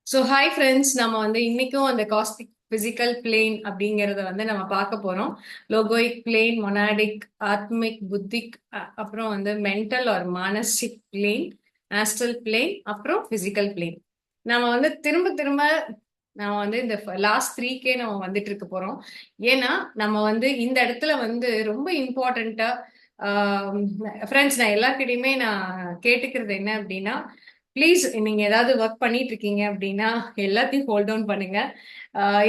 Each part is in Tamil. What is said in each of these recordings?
ஸோ ஹாய் ஃப்ரெண்ட்ஸ், நம்ம இன்னைக்கும் அந்த காஸ்மிக் பிசிக்கல் பிளேன் அப்படிங்கறத நம்ம பார்க்க போறோம். லோகோயிக் பிளேன், மொனாடிக், ஆத்மிக், புத்திக், அப்புறம் mental or manasic plane, astral plane, அப்புறம் பிசிக்கல் பிளேன். நம்ம திரும்ப திரும்ப நம்ம இந்த லாஸ்ட் த்ரீக்கே நம்ம வந்துட்டு இருக்க போறோம். ஏன்னா நம்ம இந்த இடத்துல ரொம்ப இம்பார்ட்டண்டா ஃப்ரெண்ட்ஸ், நான் எல்லார்கிட்டயுமே நான் கேட்டுக்கிறது என்ன அப்படின்னா, ப்ளீஸ் நீங்க ஏதாவது ஒர்க் பண்ணிட்டு இருக்கீங்க அப்படின்னா எல்லாத்தையும் ஹோல்ட் டவுன் பண்ணுங்க.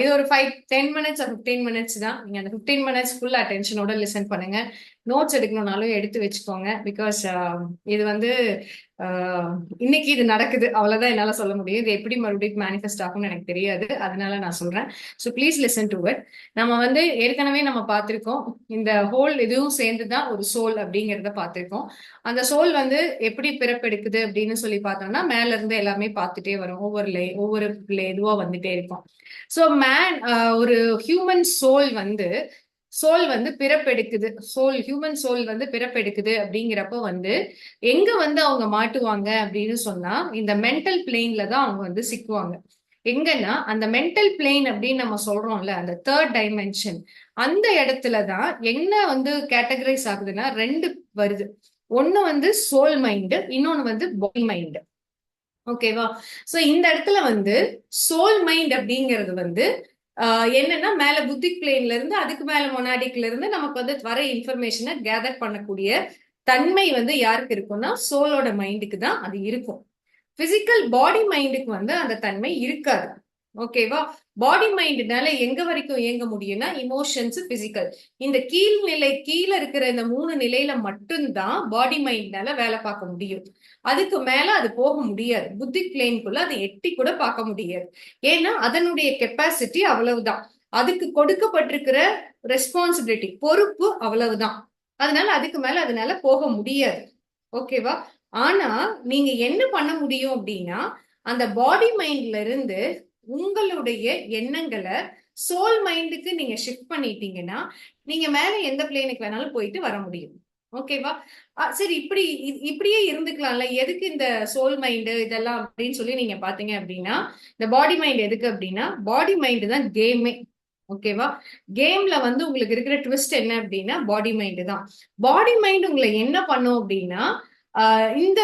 இது ஒரு 5-10 மினிட்ஸ் 15 மினிட்ஸ் தான். நீங்க அந்த 15 மினிட்ஸ் ஃபுல் அட்டென்ஷனோட லிசன் பண்ணுங்க. நோட்ஸ் எடுக்கணும்னாலும் எடுத்து வச்சுக்கோங்க. பிகாஸ் இது ஆஹ், இன்னைக்கு இது நடக்குது, அவ்வளவுதான் என்னால சொல்ல முடியும். இது எப்படி மறுபடியும் மேனிஃபெஸ்ட் ஆகும்னு எனக்கு தெரியாது, அதனால நான் சொல்றேன். So please listen to it. நம்ம ஏற்கனவே நம்ம பார்த்திருக்கோம், இந்த ஹோல் இதுவும் சேர்ந்துதான் ஒரு சோல் அப்படிங்கிறத பார்த்திருக்கோம். அந்த சோல் எப்படி பிறப்பெடுக்குது அப்படின்னு சொல்லி பார்த்தோம்னா, மேல இருந்து எல்லாமே பார்த்துட்டே வரும். ஒவ்வொரு இதுவா வந்துட்டே இருக்கும். சோ ஒரு ஹியூமன் சோல் பிறப்பெடுக்குது. ஹியூமன் சோல் பிறப்பெடுக்குது அப்படிங்கிறப்ப எங்க அவங்க மாட்டுவாங்க அப்படின்னு சொன்னா, இந்த மென்டல் பிளேன்ல தான் அவங்க சிக்குவாங்க. எங்கன்னா அந்த மென்டல் பிளேன் அப்படின்னு நம்ம சொல்றோம்ல, அந்த தேர்ட் டைமென்ஷன், அந்த இடத்துலதான் என்ன கேட்டகரைஸ் ஆகுதுன்னா ரெண்டு வருது. ஒண்ணு சோல் மைண்ட், இன்னொன்னு பாடி மைண்ட். ஓகேவா? சோ இந்த இடத்துல சோல் மைண்ட் அப்படிங்கிறது என்னன்னா, மேல புத்திக் பிளேன்ல இருந்து அதுக்கு மேல மொனாடிக்ல இருந்து நமக்கு வர இன்ஃபர்மேஷனை கேதர் பண்ணக்கூடிய தன்மை யாருக்கு இருக்கும்னா, சோலோட மைண்டுக்கு தான் அது இருக்கும். பிசிக்கல் பாடி மைண்டுக்கு அந்த தன்மை இருக்காது. ஓகேவா? பாடி மைண்ட்னால எங்க வரைக்கும் இயங்க முடியும்னா, இமோஷன்ஸ், பிசிக்கல், இந்த கீழே இருக்கிற இந்த 3 நிலையில மட்டும்தான் பாடி மைண்ட்னால வேலை பார்க்க முடியும். அதுக்கு மேல அது போக முடியாது. புத்தி பிளேனுக்குள்ள அதை எட்டி கூட பார்க்க முடியாது. ஏன்னா அதனுடைய கெப்பாசிட்டி அவ்வளவுதான். அதுக்கு கொடுக்கப்பட்டிருக்கிற ரெஸ்பான்சிபிலிட்டி, பொறுப்பு அவ்வளவுதான். அதனால அதுக்கு மேல அதனால போக முடியாது. ஓகேவா? ஆனா நீங்க என்ன பண்ண முடியும் அப்படின்னா, அந்த பாடி மைண்ட்ல இருந்து உங்களுடைய எண்ணங்களை சோல் மைண்டுக்கு நீங்க ஷிஃப்ட் பண்ணிட்டீங்கன்னா, நீங்க மேல எந்த பிளேனுக்கு வேணாலும் போயிட்டு வர முடியும். ஓகேவா? சரி, இப்படியே இருந்துக்கலாம்ல, எதுக்கு இந்த சோல் மைண்டு இதெல்லாம் அப்படின்னு சொல்லி நீங்க பாத்தீங்க அப்படின்னா, இந்த பாடி மைண்ட் எதுக்கு அப்படின்னா, பாடி மைண்டு தான் கேமே. ஓகேவா? கேம்ல உங்களுக்கு இருக்கிற ட்விஸ்ட் என்ன அப்படின்னா, பாடி மைண்ட் தான். பாடி மைண்ட் உங்களை என்ன பண்ணும் அப்படின்னா, இந்த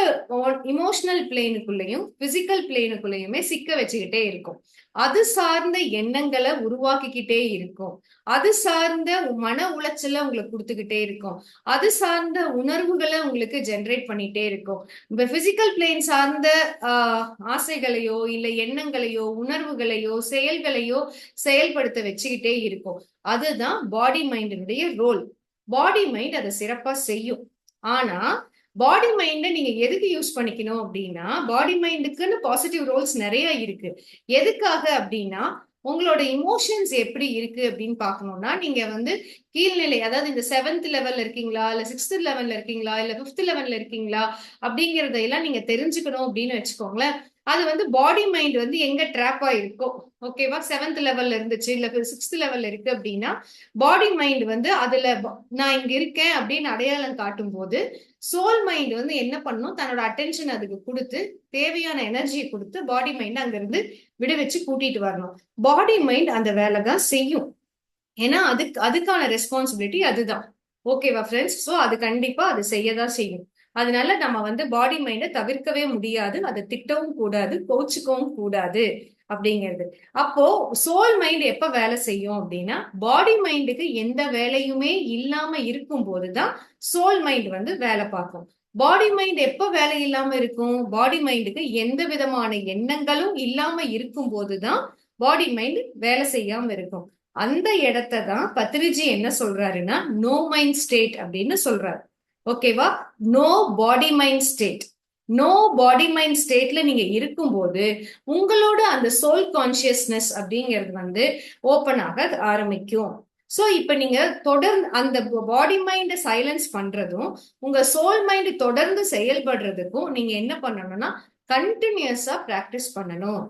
இமோஷனல் பிளேனுக்குள்ளேயும் பிசிக்கல் பிளேனுக்குள்ளேயுமே சிக்க வச்சுக்கிட்டே இருக்கும். அது சார்ந்த எண்ணங்களை உருவாக்கிக்கிட்டே இருக்கும். அது சார்ந்த மன உளைச்சலை உங்களுக்கு கொடுத்துக்கிட்டே இருக்கும். அது சார்ந்த உணர்வுகளை உங்களுக்கு ஜெனரேட் பண்ணிட்டே இருக்கும். இப்ப பிசிக்கல் பிளேன் சார்ந்த ஆசைகளையோ இல்ல எண்ணங்களையோ உணர்வுகளையோ செயல்களையோ செயல்படுத்த வச்சுக்கிட்டே இருக்கும். அதுதான் பாடி மைண்டினுடைய ரோல். பாடி மைண்ட் அதை சிறப்பா செய்யும். ஆனா பாடி மைண்ட நீங்க எதுக்கு யூஸ் பண்ணிக்கணும் அப்படின்னா, பாடி மைண்டுக்குன்னு பாசிட்டிவ் ரோல்ஸ் நிறைய இருக்கு. எதுக்காக அப்படின்னா, உங்களோட இமோஷன்ஸ் எப்படி இருக்கு அப்படின்னு பார்க்கணும்னா, நீங்க கீழ்நிலை, அதாவது இந்த 7th லெவல்ல இருக்கீங்களா, இல்ல 6th லெவல்ல இருக்கீங்களா, இல்ல 5th லெவல்ல இருக்கீங்களா அப்படிங்கறதையெல்லாம் நீங்க தெரிஞ்சுக்கணும் அப்படின்னு வச்சுக்கோங்களேன். அது பாடி மைண்ட் எங்க ட்ராப் ஆயிருக்கோ, ஓகேவா, 7th லெவல்ல இருந்துச்சு இல்ல 6th லெவல்ல இருக்கு அப்படின்னா, பாடி மைண்ட் அதுல நான் இங்க இருக்கேன் அப்படின்னு அடையாளம் காட்டும் போது, சோல் மைண்ட் என்ன பண்ணும், தன்னோட அட்டென்ஷன் அதுக்கு கொடுத்து தேவையான எனர்ஜியை கொடுத்து பாடி மைண்ட் அங்க இருந்து விடுவிச்சு கூட்டிட்டு வரணும். பாடி மைண்ட் அந்த வேலை தான் செய்யும். ஏன்னா அதுக்கான ரெஸ்பான்சிபிலிட்டி அதுதான். ஓகேவா ஃப்ரெண்ட்ஸ்? சோ அது கண்டிப்பா அது செய்யதான் செய்யும். அதனால நம்ம பாடி மைண்டை தவிர்க்கவே முடியாது. அதை திட்டவும் கூடாது, கோச்சுக்கவும் கூடாது அப்படிங்கிறது. அப்போ சோல் மைண்ட் எப்ப வேலை செய்யும் அப்படின்னா, பாடி மைண்டுக்கு எந்த வேலையுமே இல்லாம இருக்கும் போதுதான் சோல் மைண்ட் வேலை பார்க்கும். பாடி மைண்ட் எப்ப வேலை இல்லாம இருக்கும்? பாடி மைண்டுக்கு எந்த விதமான எண்ணங்களும் இல்லாம இருக்கும் போதுதான் பாடி மைண்ட் வேலை செய்யாம இருக்கும். அந்த இடத்தை தான் பத்ரிஜி என்ன சொல்றாருன்னா, நோ மைண்ட் ஸ்டேட் அப்படின்னு சொல்றாரு. ஓகேவா? No body mind state. No body mind ஸ்டேட்ல நீங்க இருக்கும்போது உங்களோட அந்த சோல் கான்சியஸ்னஸ் அப்படிங்கிறது ஓபன் ஆக ஆரம்பிக்கும். சோ இப்ப நீங்க தொடர்ந்து அந்த பாடி மைண்ட சைலன்ஸ் பண்றதும் உங்க சோல் மைண்ட் தொடர்ந்து செயல்படுறதுக்கும் நீங்க என்ன பண்ணணும்னா, கண்டினியூஸா பிராக்டிஸ் பண்ணணும்.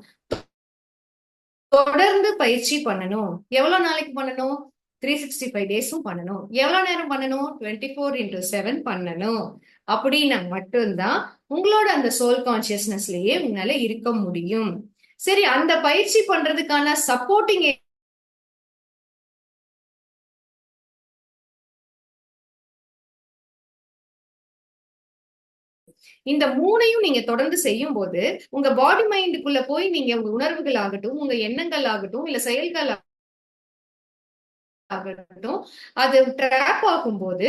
தொடர்ந்து பயிற்சி பண்ணணும். எவ்வளவு நாளைக்கு பண்ணணும்? 365 டேஸும் பண்ணணும். எவ்வளவு நேரம் பண்ணணும்? 24x7 பண்ணணும். அப்படின்னா மட்டும்தான் உங்களோட அந்த சோல் கான்சியஸ்னஸ்லயே உங்களால இருக்க முடியும். சரி, அந்த பயிற்சி பண்றதுக்கான சப்போர்ட்டிங் இந்த மூணையும் நீங்க தொடர்ந்து செய்யும் போது உங்க பாடி மைண்டுக்குள்ள போய் நீங்க உங்க உணர்வுகள் ஆகட்டும், உங்க எண்ணங்கள் ஆகட்டும், இல்ல செயல்கள் ஆகட்டும், அது ட்ராப் ஆகும்போது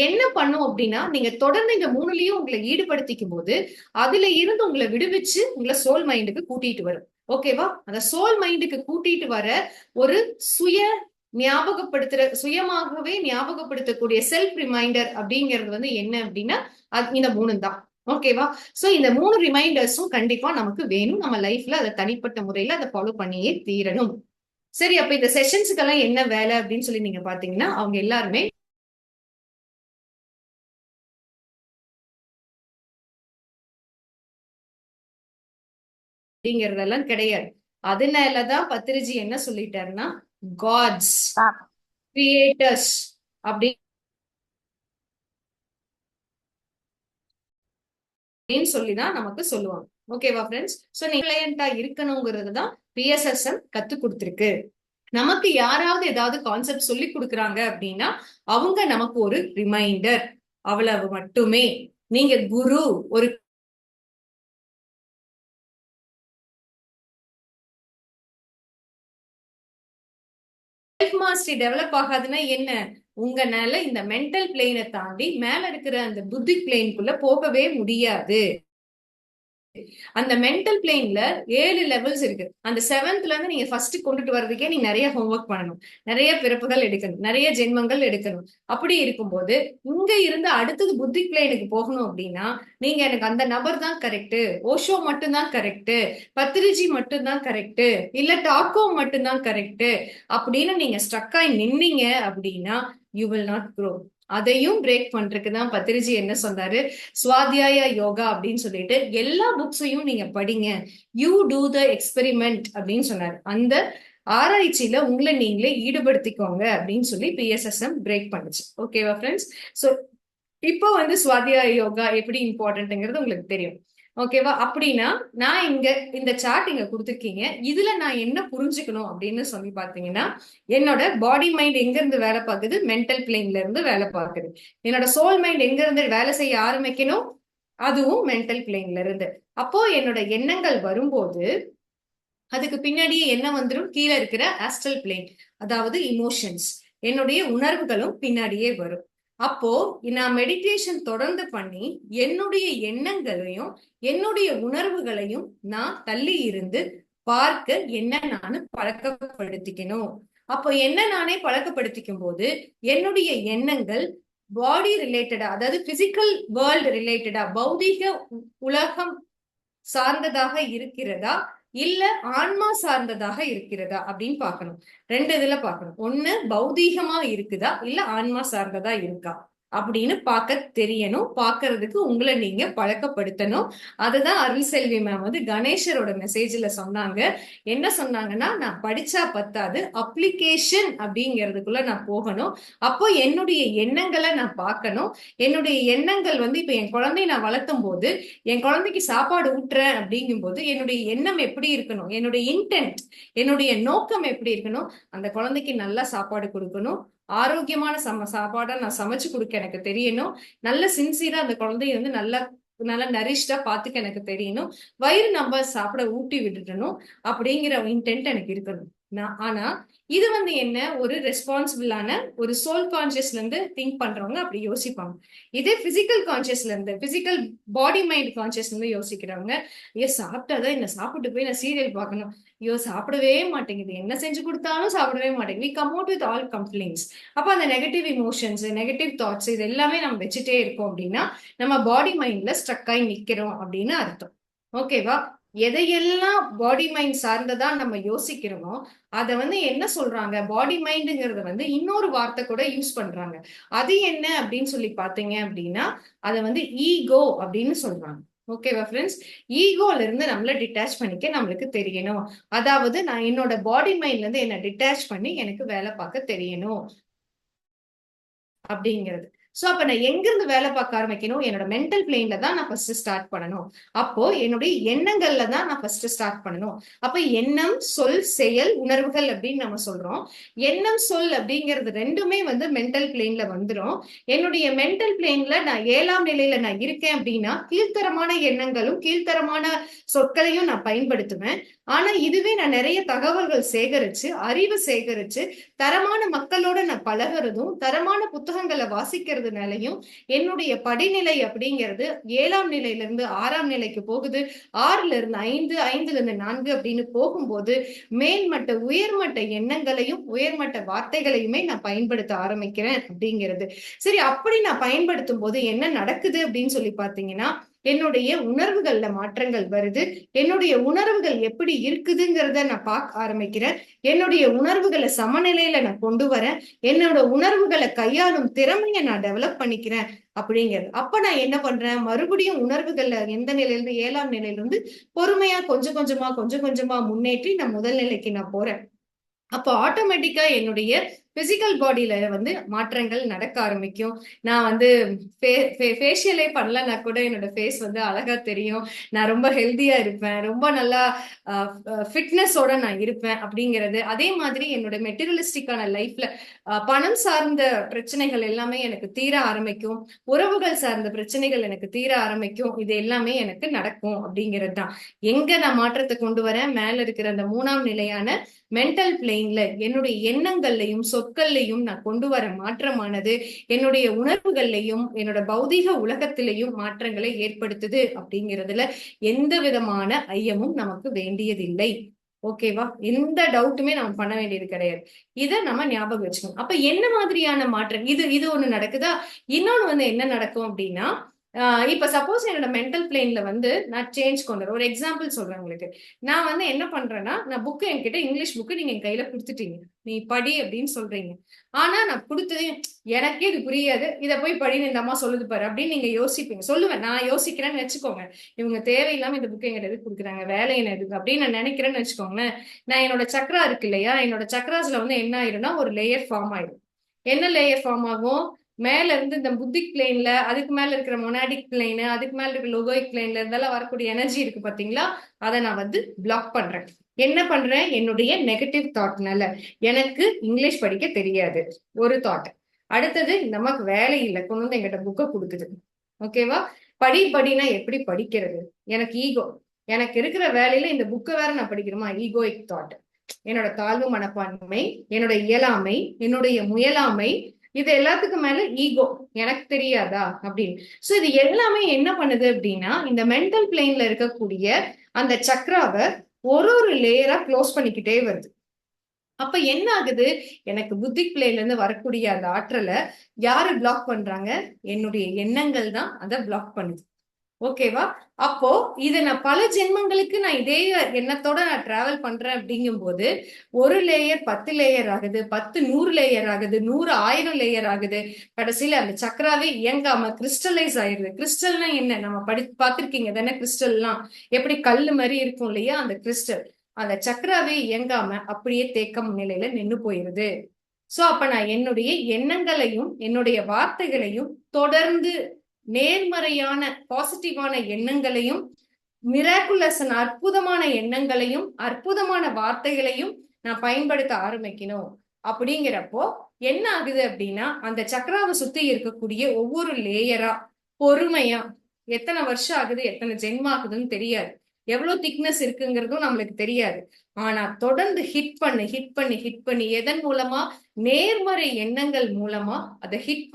என்ன பண்ணும் அப்படின்னா, நீங்க தொடர்ந்து இந்த மூணுலயும் உங்களை ஈடுபடுத்திக்கும் போது அதுல இருந்து உங்களை விடுவிச்சு உங்களை சோல் மைண்டுக்கு கூட்டிட்டு வரும். ஓகேவா? அந்த சோல் மைண்டுக்கு கூட்டிட்டு வர ஒரு சுய சுயமாகவே ஞாபகப்படுத்தக்கூடிய செல்ஃப் ரிமைண்டர் அப்படிங்கிறது வந்து என்ன அப்படின்னா இந்த மூணு தான். ஓகேவா? சோ இந்த மூணு ரிமைண்டர்ஸும் கண்டிப்பா நமக்கு வேணும். நம்ம லைஃப்ல அதை தனிப்பட்ட முறையில அதை ஃபாலோ பண்ணியே தீரணும். சரி, அப்ப இந்த செஷன்ஸுக்கெல்லாம் என்ன வேலை அப்படின்னு சொல்லி நீங்க பாத்தீங்கன்னா, அவங்க எல்லாருமே அப்படிங்கறதெல்லாம் கிடையாது. அதனாலதான் பத்திரிஜி என்ன சொல்லிட்டாருன்னா, காட்ஸ், கிரியேட்டர்ஸ் அப்படின்னு சொல்லிதான் நமக்கு சொல்லுவாங்க. ஓகேவா ஃப்ரெண்ட்ஸ்? சோ நீங்க இருக்கணுங்கிறது தான் PSSM கத்து கொடுத்திருக்கு. நமக்கு யாராவது ஏதாவது கான்செப்ட் சொல்லி கொடுக்குறாங்க அப்படின்னா அவங்க நமக்கு ஒரு ரிமைண்டர், அவ்வளவு மட்டுமே. நீங்க குரு ஒரு செல்ஃப் மாஸ்டரி டெவலப் ஆகாதுன்னா என்ன? உங்கனால இந்த மென்டல் பிளேனை தாண்டி மேல இருக்கிற அந்த புத்தி பிளேனுக்குள்ள போகவே முடியாது. அந்த மென்டல் பிளேன்ல 7 லெவல்ஸ் இருக்கு. அந்த 7th இருந்து நீங்க ஃபர்ஸ்ட் கொண்டுட்டு வர்றதுக்கே நீங்க நிறைய ஹோம்ஒர்க் பண்ணணும், நிறைய பிறப்புகள் எடுக்கணும், நிறைய ஜென்மங்கள் எடுக்கணும். அப்படி இருக்கும்போது இங்க இருந்து அடுத்தது புத்தி பிளேனுக்கு போகணும் அப்படின்னா நீங்க எனக்கு அந்த நபர் தான் கரெக்ட், ஓஷோ மட்டும் தான் கரெக்ட், பத்திரிஜி மட்டும் தான் கரெக்ட், இல்ல டாக்கோ மட்டும் தான் கரெக்ட் அப்படின்னு நீங்க ஸ்ட்ரக் ஆகி நின்னீங்க அப்படின்னா யூ வில் நாட் க்ரோ. அதையும் பிரேக் பண்றதுக்கு தான் பத்திரிஜி என்ன சொன்னாரு, சுவாத்தியாய யோகா அப்படின்னு சொல்லிட்டு எல்லா புக்ஸையும் நீங்க படிங்க, யூ டூ த எக்ஸ்பெரிமெண்ட் அப்படின்னு சொன்னாரு. அந்த ஆராய்ச்சியில உங்களை நீங்களே ஈடுபடுத்திக்கோங்க அப்படின்னு சொல்லி PSSM பிரேக் பண்ணுச்சு. ஓகேவா ஃப்ரெண்ட்ஸ்? சோ இப்போ வந்து சுவாத்தியாய யோகா எப்படி இம்பார்ட்டன்ட்ங்கிறது உங்களுக்கு தெரியும். ஓகேவா? அப்படின்னா நான் இங்க இந்த சார்ட் இங்க கொடுத்துருக்கீங்க. இதுல நான் என்ன புரிஞ்சுக்கணும் அப்படின்னு சொல்லி பாத்தீங்கன்னா, என்னோட பாடி மைண்ட் எங்க இருந்து வேலை பார்க்குது? மென்டல் பிளேன்ல இருந்து வேலை பார்க்குது. என்னோட சோல் மைண்ட் எங்க இருந்து வேலை செய்ய ஆரம்பிக்கணும்? அதுவும் மென்டல் பிளேன்ல இருந்து. அப்போ என்னோட எண்ணங்கள் வரும்போது அதுக்கு பின்னாடியே என்ன வந்துடும்? கீழே இருக்கிற ஆஸ்ட்ரல் பிளேன், அதாவது இமோஷன்ஸ், என்னுடைய உணர்வுகளும் பின்னாடியே வரும். அப்போ நான் மெடிடேஷன் தொடர்ந்து பண்ணி என்னுடைய எண்ணங்களையும் என்னுடைய உணர்வுகளையும் நான் தள்ளி இருந்து பார்க்க என்ன நானு பழக்கப்படுத்திக்கணும். அப்போ என்ன நானே பழக்கப்படுத்திக்கும் போது என்னுடைய எண்ணங்கள் பாடி ரிலேட்டடா, அதாவது பிசிக்கல் வேர்ல்ட் ரிலேட்டடா, பௌதீக உலகம் சார்ந்ததாக இருக்கிறதா இல்ல ஆன்மா சார்ந்ததாக இருக்கிறதா அப்படின்னு பார்க்கணும். 2 இதுல பார்க்கணும். ஒண்ணு பௌதீகமா இருக்குதா இல்ல ஆன்மா சார்ந்ததா இருக்கா அப்படின்னு பார்க்க தெரியணும். பார்க்கறதுக்கு உங்களை நீங்க பழக்கப்படுத்தணும். அதுதான் அருள் செல்வி மேம் வந்து கணேசரோட மெசேஜ்ல சொன்னாங்க. என்ன சொன்னாங்கன்னா, நான் படிச்சா பத்தாது, அப்ளிகேஷன் அப்படிங்கிறதுக்குள்ள நான் போகணும். அப்போ என்னுடைய எண்ணங்களை நான் பார்க்கணும். என்னுடைய எண்ணங்கள் வந்து இப்ப என் குழந்தைய நான் வளர்த்தும் போது என் குழந்தைக்கு சாப்பாடு ஊட்டுறேன் அப்படிங்கும் போது என்னுடைய எண்ணம் எப்படி இருக்கணும், என்னுடைய இன்டென்ட், என்னுடைய நோக்கம் எப்படி இருக்கணும்? அந்த குழந்தைக்கு நல்லா சாப்பாடு கொடுக்கணும், ஆரோக்கியமான சாப்பாடா நான் சமைச்சு கொடுக்க எனக்கு தெரியணும், நல்ல சின்சியரா அந்த குழந்தைய வந்து நல்லா நல்லா நரிஷ்டா பாத்துக்க எனக்கு தெரியணும், வயிறு நம்ம சாப்பிட ஊட்டி விட்டுட்டணும் அப்படிங்கிற இன்டென்ட் எனக்கு இருக்கணும். ஆனா இது வந்து என்ன, ஒரு ரெஸ்பான்சிபிளான ஒரு சோல் கான்சியஸ்ல இருந்து திங்க் பண்றவங்க அப்படி யோசிப்பாங்க. இதே பிசிக்கல் கான்சியஸ்ல இருந்து, பிசிக்கல் பாடி மைண்ட் கான்சியஸ்ல இருந்து யோசிக்கிறவங்க, ஐயோ சாப்பிட்டாதான் என்ன, சாப்பிட்டு போய் நான் சீரியல் பார்க்கணும், ஐயோ சாப்பிடவே மாட்டேங்குது, என்ன செஞ்சு கொடுத்தாலும் சாப்பிடவே மாட்டேங்குது, we come out with all complaints. அப்ப அந்த நெகட்டிவ் இமோஷன்ஸ், நெகட்டிவ் தாட்ஸ் இது எல்லாமே நம்ம வச்சுட்டே இருக்கோம் அப்படின்னா நம்ம பாடி மைண்ட்ல ஸ்ட்ரக் ஆகி நிக்கிறோம் அப்படின்னு அர்த்தம். ஓகேவா? எதையெல்லாம் பாடி மைண்ட் சார்ந்ததா நம்ம யோசிக்கிறோமோ அதை வந்து என்ன சொல்றாங்க, பாடி மைண்டுங்கிறத வந்து இன்னொரு வார்த்தை கூட யூஸ் பண்றாங்க. அது என்ன அப்படின்னு சொல்லி பாத்தீங்க அப்படின்னா அதை வந்து ஈகோ அப்படின்னு சொல்றாங்க. ஓகேவா ஃப்ரெண்ட்ஸ்? ஈகோல இருந்து நம்மள டிட்டாச் பண்ணிக்க நம்மளுக்கு தெரியணும். அதாவது நான் என்னோட பாடி மைண்ட்ல இருந்து என்ன டிட்டாச் பண்ணி எனக்கு வேலை பார்க்க தெரியணும் அப்படிங்கிறது. சோ அப்ப நான் எங்க இருந்து வேலை பார்க்க ஆரம்பிக்கணும்? என்னோட மென்டல் பிளேன்ல தான் நான் ஃபர்ஸ்ட் ஸ்டார்ட் பண்ணணும். அப்போ என்னுடைய எண்ணங்கள்ல தான் நான் ஃபர்ஸ்ட் ஸ்டார்ட் பண்ணணும். அப்ப எண்ணம், சொல், செயல், உணர்வுகள் அப்படின்னு நம்ம சொல்றோம். எண்ணம், சொல் அப்படிங்கிறது ரெண்டுமே வந்து மென்டல் பிளேன்ல வந்துரும். என்னுடைய மென்டல் பிளேன்ல நான் 7ஆம் நிலையில நான் இருக்கேன் அப்படின்னா கீழ்த்தரமான எண்ணங்களும் கீழ்த்தரமான சொற்களையும் நான் பயன்படுத்துவேன். ஆனா இதுவே நான் நிறைய தகவல்கள் சேகரிச்சு, அறிவு சேகரிச்சு, தரமான மக்களோட நான் பழகுறதும், தரமான புத்தகங்களை வாசிக்கிறதுனாலையும் என்னுடைய படிநிலை அப்படிங்கிறது 7ஆம் நிலையில இருந்து 6ஆம் நிலைக்கு போகுது. 6ல இருந்து 5, 5ல இருந்து 4 அப்படின்னு போகும்போது மேல்மட்ட உயர்மட்ட எண்ணங்களையும் உயர்மட்ட வார்த்தைகளையுமே நான் பயன்படுத்த ஆரம்பிக்கிறேன் அப்படிங்கிறது. சரி, அப்படி நான் பயன்படுத்தும் போது என்ன நடக்குது அப்படின்னு சொல்லி பாத்தீங்கன்னா, என்னுடைய உணர்வுகள்ல மாற்றங்கள் வருது. என்னுடைய உணர்வுகள் எப்படி இருக்குதுங்கிறத நான் பார்க்க ஆரம்பிக்கிறேன். என்னுடைய உணர்வுகளை சமநிலையில நான் கொண்டு வரேன். என்னோட உணர்வுகளை கையாளும் திறமையை நான் டெவலப் பண்ணிக்கிறேன் அப்படிங்கிறது. அப்ப நான் என்ன பண்றேன்? மறுபடியும் உணர்வுகள்ல எந்த நிலையில இருந்து 7ஆம் நிலையில இருந்து பொறுமையா கொஞ்சம் கொஞ்சமா கொஞ்சம் கொஞ்சமா முன்னேற்றி நான் முதல் நிலைக்கு நான் போறேன். அப்போ ஆட்டோமேட்டிக்கா என்னுடைய பிசிக்கல் பாடியில வந்து மாற்றங்கள் நடக்க ஆரம்பிக்கும். நான் வந்து ஃபேஷியலே பண்ணலன்னா கூட என்னோட ஃபேஸ் வந்து அழகா தெரியும். நான் ரொம்ப ஹெல்தியா இருப்பேன். ரொம்ப நல்லா ஃபிட்னஸோட நான் இருப்பேன் அப்படிங்கிறது. அதே மாதிரி என்னோட மெட்டீரியலிஸ்டிக்கான லைஃப்ல பணம் சார்ந்த பிரச்சனைகள் எல்லாமே எனக்கு தீர ஆரம்பிக்கும். உறவுகள் சார்ந்த பிரச்சனைகள் எனக்கு தீர ஆரம்பிக்கும். இது எல்லாமே எனக்கு நடக்கும் அப்படிங்கிறது தான். எங்க நான் மாற்றத்தை கொண்டு வரேன்? மேல இருக்கிற அந்த 3ஆம் நிலையான மென்டல் பிளேன்ல என்னுடைய எண்ணங்கள்லையும் சொற்கள்லையும் நான் கொண்டு வர மாற்றமானது என்னுடைய உணர்வுகள்லையும் என்னோட பௌதீக உலகத்திலையும் மாற்றங்களை ஏற்படுத்துது அப்படிங்கிறதுல எந்த விதமான ஐயமும் நமக்கு வேண்டியதில்லை. ஓகேவா? எந்த டவுட்டுமே நம்ம பண்ண வேண்டியது கிடையாது. இதை நம்ம ஞாபகம் வச்சுக்கணும். அப்ப என்ன மாதிரியான மாற்றம்? இது ஒண்ணு நடக்குதா? இன்னொன்னு வந்து என்ன நடக்கும் அப்படின்னா, இப்ப சப்போஸ் என்னோட மென்டல் பிளேன்ல வந்து நான் சேஞ்ச் கொண்டு வரேன். ஒரு எக்ஸாம்பிள் சொல்றேன் உங்களுக்கு. நான் வந்து என்ன பண்றேன்னா, நான் புக்கு என்கிட்ட இங்கிலீஷ் புக்கு நீங்க என் கையில கொடுத்துட்டீங்க. நீ படி அப்படின்னு சொல்றீங்க. ஆனா நான் கொடுத்ததே எனக்கே இது புரியாது. இதை போய் படின்னு இந்த அம்மா சொல்லுது பாரு அப்படின்னு நீங்க யோசிப்பீங்க. சொல்லுவேன், நான் யோசிக்கிறேன்னு வச்சுக்கோங்க. இவங்க தேவையில்லாம இந்த புக்கு எங்கிட்ட எதுக்கு கொடுக்குறாங்க, வேலை என்ன எதுக்கு அப்படின்னு நான் நினைக்கிறேன்னு வச்சுக்கோங்களேன். நான் என்னோட சக்ரா இருக்கு இல்லையா, என்னோட சக்ராஸ்ல வந்து என்ன ஆயிரும்னா ஒரு லேயர் ஃபார்ம் ஆயிடும். என்ன லேயர் ஃபார்ம் ஆகும்? மேல இருந்து இந்த புத்திக் பிளேன்ல, அதுக்கு மேல இருக்கிற மொனாடிக் பிளேன், அதுக்கு மேல இருக்கிற லோகோயிக் பிளேன்ல இருந்தாலும் வரக்கூடிய எனர்ஜி இருக்கு பாத்தீங்களா, அதை நான் வந்து பிளாக் பண்றேன். என்ன பண்றேன்? என்னுடைய நெகட்டிவ் தாட்னால. எனக்கு இங்கிலீஷ் படிக்க தெரியாது ஒரு தாட். அடுத்தது நமக்கு வேலை இல்லை, கொண்டு வந்து எங்கிட்ட புக்கை கொடுக்குது. ஓகேவா? படினா எப்படி படிக்கிறது? எனக்கு ஈகோ. எனக்கு இருக்கிற வேலையில இந்த புக்கை வேற நான் படிக்கணுமா? Egoic thought. என்னோட தாழ்வு மனப்பான்மை, என்னோட இயலாமை, என்னுடைய முயலாமை, இது எல்லாத்துக்கும் மேல ஈகோ. எனக்கு தெரியாதா அப்படின்னு. சோ இது எல்லாமே என்ன பண்ணுது அப்படின்னா, இந்த மென்டல் பிளேன்ல இருக்கக்கூடிய அந்த சக்ராவை ஒரு லேயரா க்ளோஸ் பண்ணிக்கிட்டே வருது. அப்ப என்ன ஆகுது? எனக்கு புத்திக் பிளேன்ல இருந்து வரக்கூடிய அந்த ஆற்றலை யாரு பிளாக் பண்றாங்க? என்னுடைய எண்ணங்கள் தான் அதை பிளாக் பண்ணுது. ஓகேவா? அப்போ இதை நான் பல ஜென்மங்களுக்கு நான் இதே எண்ணத்தோட நான் டிராவல் பண்றேன் அப்படிங்கும் போது ஒரு லேயர் 10 லேயர் ஆகுது, 10 100 லேயர் ஆகுது, 100 1000 லேயர் ஆகுது. கடைசியில அந்த சக்கராவே இயங்காம கிறிஸ்டலைஸ் ஆயிருது. கிறிஸ்டல்னா என்ன? நம்ம பார்த்திருக்கீங்க தானே? கிறிஸ்டல்லாம் எப்படி கல்லு மாதிரி இருக்கும் இல்லையா, அந்த கிறிஸ்டல். அந்த சக்கராவே இயங்காம அப்படியே தேக்கம் நிலையில நின்னு போயிருது. சோ அப்ப நான் என்னுடைய எண்ணங்களையும் என்னுடைய வார்த்தைகளையும் தொடர்ந்து நேர்மறையான பாசிட்டிவான எண்ணங்களையும், மிராக்குலஸ் அற்புதமான எண்ணங்களையும் அற்புதமான வார்த்தைகளையும் நான் பயன்படுத்த ஆரம்பிக்கணும். அப்படிங்கிறப்போ என்ன ஆகுது அப்படின்னா, அந்த சக்கராவை சுத்தி இருக்கக்கூடிய ஒவ்வொரு லேயரா பொறுமையா, எத்தனை வருஷம் ஆகுது, எத்தனை ஜென்மம் ஆகுதுன்னு தெரியாது, எவ்வளவு திக்னஸ் இருக்குங்கிறதும் நம்மளுக்கு தெரியாது. ஆனா தொடர்ந்து ஹிட் பண்ணி எதன் மூலமா? நேர்மறை எண்ணங்கள் மூலமா அதை ஹிட்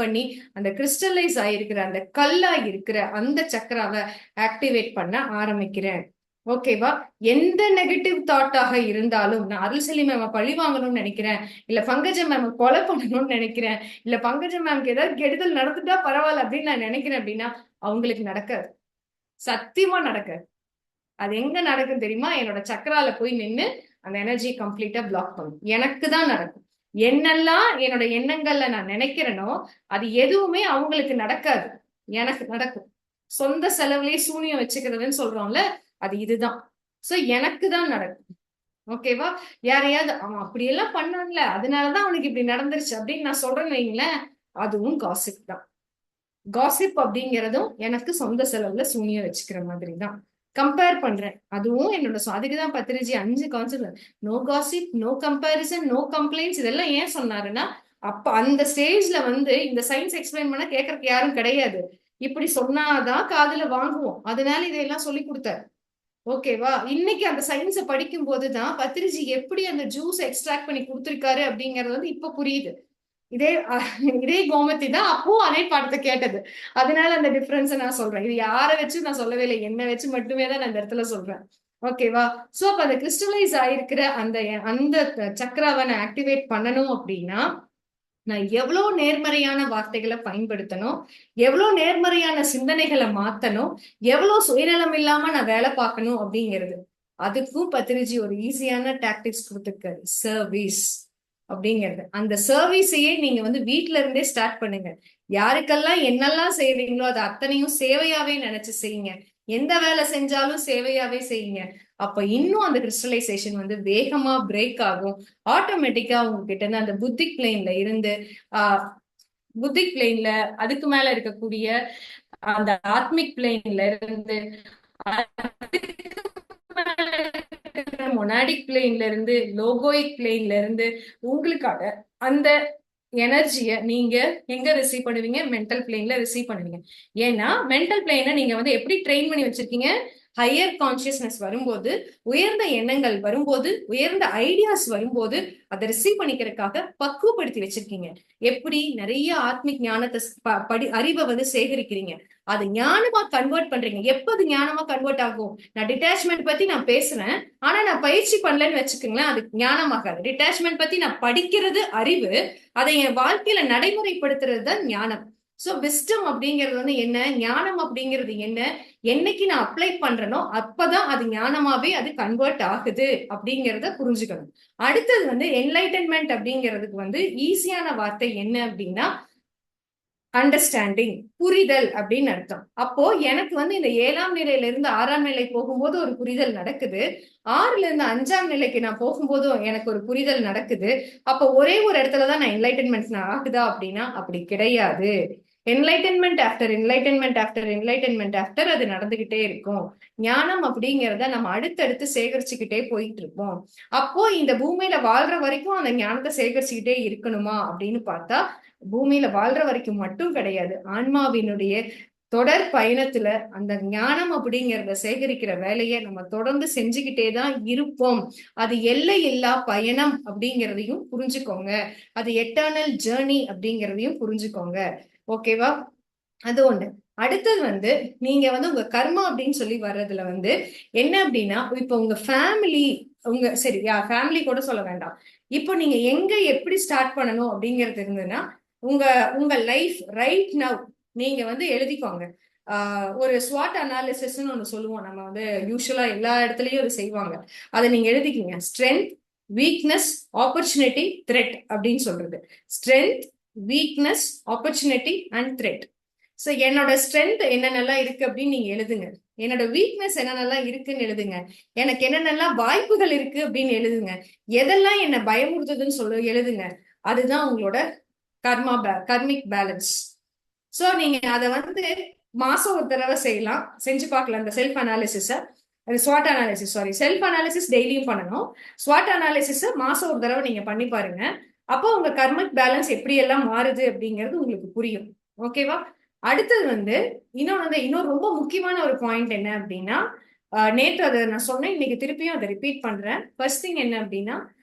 பண்ணி அந்த கிறிஸ்டலைஸ் ஆயிருக்கிற அந்த கல்லா இருக்கிற அந்த சக்கராவை ஆக்டிவேட் பண்ண ஆரம்பிக்கிறேன். ஓகேவா? எந்த நெகட்டிவ் தாட்டாக இருந்தாலும், நான் அருள்செலி மேம பழி வாங்கணும்னு நினைக்கிறேன், இல்ல பங்கஜ மேம கொலை பண்ணணும்னு நினைக்கிறேன், இல்ல பங்கஜ மேம்க்கு ஏதாவது கெடுதல் நடந்துட்டா பரவாயில்ல அப்படின்னு நான் நினைக்கிறேன் அப்படின்னா அவங்களுக்கு நடக்காது. சத்தியமா நடக்காது. அது எங்க நடக்கும் தெரியுமா? என்னோட சக்கரால போய் நின்னு அந்த எனர்ஜி கம்ப்ளீட்டா பிளாக் பண்ணும். எனக்கு தான் நடக்கும். என்னெல்லாம் என்னோட எண்ணங்கள்ல நான் நினைக்கிறேனோ அது எதுவுமே அவங்களுக்கு நடக்காது, எனக்கு நடக்கும். சொந்த செலவுலயே சூனியம் வச்சுக்கிறதுன்னு சொல்றோம்ல, அது இதுதான். சோ எனக்கு தான் நடக்கும். ஓகேவா? யாரையாவது அவன் அப்படி எல்லாம் பண்ணான்ல அதனாலதான் அவனுக்கு இப்படி நடந்துருச்சு அப்படின்னு நான் சொல்றேன்னு வைங்களேன், அதுவும் காசிப் தான். காசிப் அப்படிங்கிறதும் எனக்கு சொந்த செலவுல சூனியம் வச்சுக்கிற மாதிரி தான். கம்பேர் பண்றேன், அதுவும் என்னோட அதுக்குதான் Patriji 5 concept, no gossip, no comparison, no complaints, இதெல்லாம் ஏன் சொன்னாருன்னா, அப்ப அந்த ஸ்டேஜ்ல வந்து இந்த சயின்ஸ் எக்ஸ்பிளைன் பண்ண கேட்கறதுக்கு யாரும் கிடையாது. இப்படி சொன்னாதான் காதுல வாங்குவோம், அதனால இதையெல்லாம் சொல்லி கொடுத்தாரு. ஓகேவா? இன்னைக்கு அந்த சயின்ஸை படிக்கும் போதுதான் பத்திரிஜி எப்படி அந்த ஜூஸ் எக்ஸ்ட்ராக்ட் பண்ணி கொடுத்திருக்காரு அப்படிங்கறது வந்து இப்ப புரியுது. இதே இதே கோமதி தான் அப்போ அதே பாடத்தை கேட்டது. அதனால அந்த டிஃபரன்ஸ் நான் சொல்றேன். இது யாரை வச்சு நான் சொல்லவே இல்லை, என்ன வச்சு மட்டுமே தான் நான் இந்த இடத்துல சொல்றேன். ஓகேவா? சோ அப்ப அந்த கிறிஸ்டலைஸ் ஆயிருக்கிற அந்த அந்த சக்கராவை நான் ஆக்டிவேட் பண்ணணும் அப்படின்னா, நான் எவ்வளவு நேர்மறையான வார்த்தைகளை பயன்படுத்தணும், எவ்வளவு நேர்மறையான சிந்தனைகளை மாத்தணும், எவ்வளவு சுயநலம் இல்லாம நான் வேலை பார்க்கணும் அப்படிங்கிறது. அதுக்கும் பத்திரிஜி ஒரு ஈஸியான டாக்டிக்ஸ் கொடுத்துருக்காரு, சர்வீஸ் அப்படிங்கிறது. அந்த சர்வீஸையே நீங்க வந்து வீட்ல இருந்தே ஸ்டார்ட் பண்ணுங்க. யாருக்கெல்லாம் என்னெல்லாம் செய்வீங்களோ அது அத்தனையும் சேவையாவே நினைச்சு செய்யுங்க. எந்த வேலை செஞ்சாலும் சேவையாவே செய்யுங்க. அப்ப இன்னும் அந்த கிறிஸ்டலைசேஷன் வந்து வேகமா பிரேக் ஆகும். ஆட்டோமேட்டிக்கா உங்ககிட்ட இருந்து அந்த புத்திக் பிளேன்ல இருந்து புத்திக் பிளேன்ல அதுக்கு மேல இருக்கக்கூடிய அந்த ஆத்மிக் பிளேன்ல இருந்து மொனாடிக் பிளேன்ல இருந்து லோகோயிக் பிளேன்ல இருந்து உங்களுக்காக அந்த எனர்ஜிய நீங்க எங்க ரிசீவ் பண்ணுவீங்க? மென்டல் பிளேன்ல ரிசீவ் பண்ணுவீங்க. ஏன்னா மென்டல் பிளேனை நீங்க வந்து எப்படி ட்ரெயின் பண்ணி வச்சிருக்கீங்க? ஹையர் கான்சியஸ்னஸ் வரும்போது, உயர்ந்த எண்ணங்கள் வரும்போது, உயர்ந்த ஐடியாஸ் வரும்போது அதை ரிசீவ் பண்ணிக்கிறதுக்காக பக்குவப்படுத்தி வச்சிருக்கீங்க. எப்படி? நிறைய ஆத்மிக் ஞானத்தை அறிவை வந்து சேகரிக்கிறீங்க, அது ஞானமா கன்வெர்ட் பண்றீங்க. எப்ப அது ஞானமா கன்வெர்ட் ஆகும்? நான் டிட்டாச்மெண்ட் பத்தி நான் பேசுறேன், ஆனா நான் பயிற்சி பண்ணலன்னு வச்சுக்கோங்களேன், அது ஞானமாகாது. டிட்டாச்மெண்ட் பத்தி நான் படிக்கிறது அறிவு, அதை என் வாழ்க்கையில நடைமுறைப்படுத்துறது தான் ஞானம். சோ விஸ்டம் அப்படிங்கிறது வந்து என்ன, ஞானம் அப்படிங்கிறது என்ன, என்னைக்கு நான் அப்ளை பண்றேனோ அப்பதான் அது ஞானமாவே அது கன்வெர்ட் ஆகுது அப்படிங்கிறத புரிஞ்சுக்கணும். அடுத்தது வந்து என்லைட்டன்மெண்ட் அப்படிங்கிறதுக்கு வந்து ஈஸியான வார்த்தை என்ன அப்படின்னா அண்டர்ஸ்டாண்டிங், புரிதல் அப்படின்னு அர்த்தம். அப்போ எனக்கு வந்து இந்த 7ஆம் நிலையில இருந்து 6ஆம் நிலை போகும்போது ஒரு புரிதல் நடக்குது, 6ல இருந்து 5ஆம் நிலைக்கு நான் போகும்போதும் எனக்கு ஒரு புரிதல் நடக்குது. அப்போ ஒரே ஒரு இடத்துலதான் நான் என்லைட்டன்மெண்ட் ஆகுதா அப்படின்னா அப்படி கிடையாது. Enlightenment after enlightenment after enlightenment after அது நடந்துகிட்டே இருக்கும். ஞானம் அப்படிங்கிறத நம்ம அடுத்தடுத்து சேகரிச்சுக்கிட்டே போயிட்டு இருப்போம். அப்போ இந்த பூமியில வாழ்ற வரைக்கும் அந்த ஞானத்தை சேகரிச்சுக்கிட்டே இருக்கணுமா அப்படின்னு பார்த்தா, பூமியில வாழ்ற வரைக்கும் மட்டும் கிடையாது, ஆன்மாவினுடைய தொடர் பயணத்துல அந்த ஞானம் அப்படிங்கிறத சேகரிக்கிற வேலையை நம்ம தொடர்ந்து செஞ்சுக்கிட்டே தான் இருப்போம். அது எல்லை இல்லா பயணம் அப்படிங்கிறதையும் புரிஞ்சுக்கோங்க. அது எட்டர்னல் ஜேர்னி அப்படிங்கிறதையும் புரிஞ்சுக்கோங்க. ஓகேவா? அது ஒண்ணு. அடுத்தது வந்து நீங்க வந்து உங்க கர்மா அப்படின்னு சொல்லி வர்றதுல வந்து என்ன அப்படின்னா, இப்ப உங்க ஃபேமிலி, உங்க சரி ஃபேமிலி கூட சொல்ல வேண்டாம், இப்போ நீங்க எங்க எப்படி ஸ்டார்ட் பண்ணணும் அப்படிங்கிறது இருந்ததுன்னா, உங்க உங்க லைஃப் ரைட் நவ் நீங்க வந்து எழுதிக்கோங்க. ஒரு ஸ்வாட் அனாலிசிஸ்ன்னு ஒண்ணு சொல்லுவோம், நம்ம வந்து யூஸ்வலா எல்லா இடத்துலயும் அது செய்வாங்க. அதை நீங்க எழுதிக்கிங்க. ஸ்ட்ரென்த், வீக்னஸ், ஆப்பர்ச்சுனிட்டி, த்ரெட் அப்படின்னு சொல்றது. Strength, weakness, opportunity and thread. So என்னோட ஸ்ட்ரென்த் என்னென்னலாம் இருக்கு அப்படின்னு நீங்க எழுதுங்க. என்னோட வீக்னஸ் என்னென்னலாம் இருக்குன்னு எழுதுங்க. எனக்கு என்னென்னலாம் வாய்ப்புகள் இருக்கு அப்படின்னு எழுதுங்க. எதெல்லாம் என்ன பயமுறுத்துதுன்னு எழுதுங்க. அதுதான் உங்களோட கர்மிக் பேலன்ஸ். சோ நீங்க அதை வந்து மாசம் ஒரு தடவை செய்யலாம், செஞ்சு பார்க்கலாம் இந்த செல்ஃப் அனாலிசிஸ. ஸ்வாட் அனாலிசிஸ், சாரி, செல்ஃப் அனாலிசிஸ் டெய்லியும் பண்ணணும். ஸ்வாட் அனாலிசிஸ் மாசம் ஒரு தடவை நீங்க பண்ணி பாருங்க. அப்போ உங்க கர்மிக் பேலன்ஸ் எப்படி எல்லாம் மாறுது அப்படிங்கிறது உங்களுக்கு புரியும். ஓகேவா? அடுத்தது வந்து இன்னொரு ரொம்ப முக்கியமான ஒரு பாயிண்ட் என்ன அப்படின்னா, நேற்று அதை நான் சொன்னேன், இன்னைக்கு திருப்பியும் அதை ரிப்பீட் பண்றேன். ஃபர்ஸ்ட் திங் என்ன அப்படின்னா,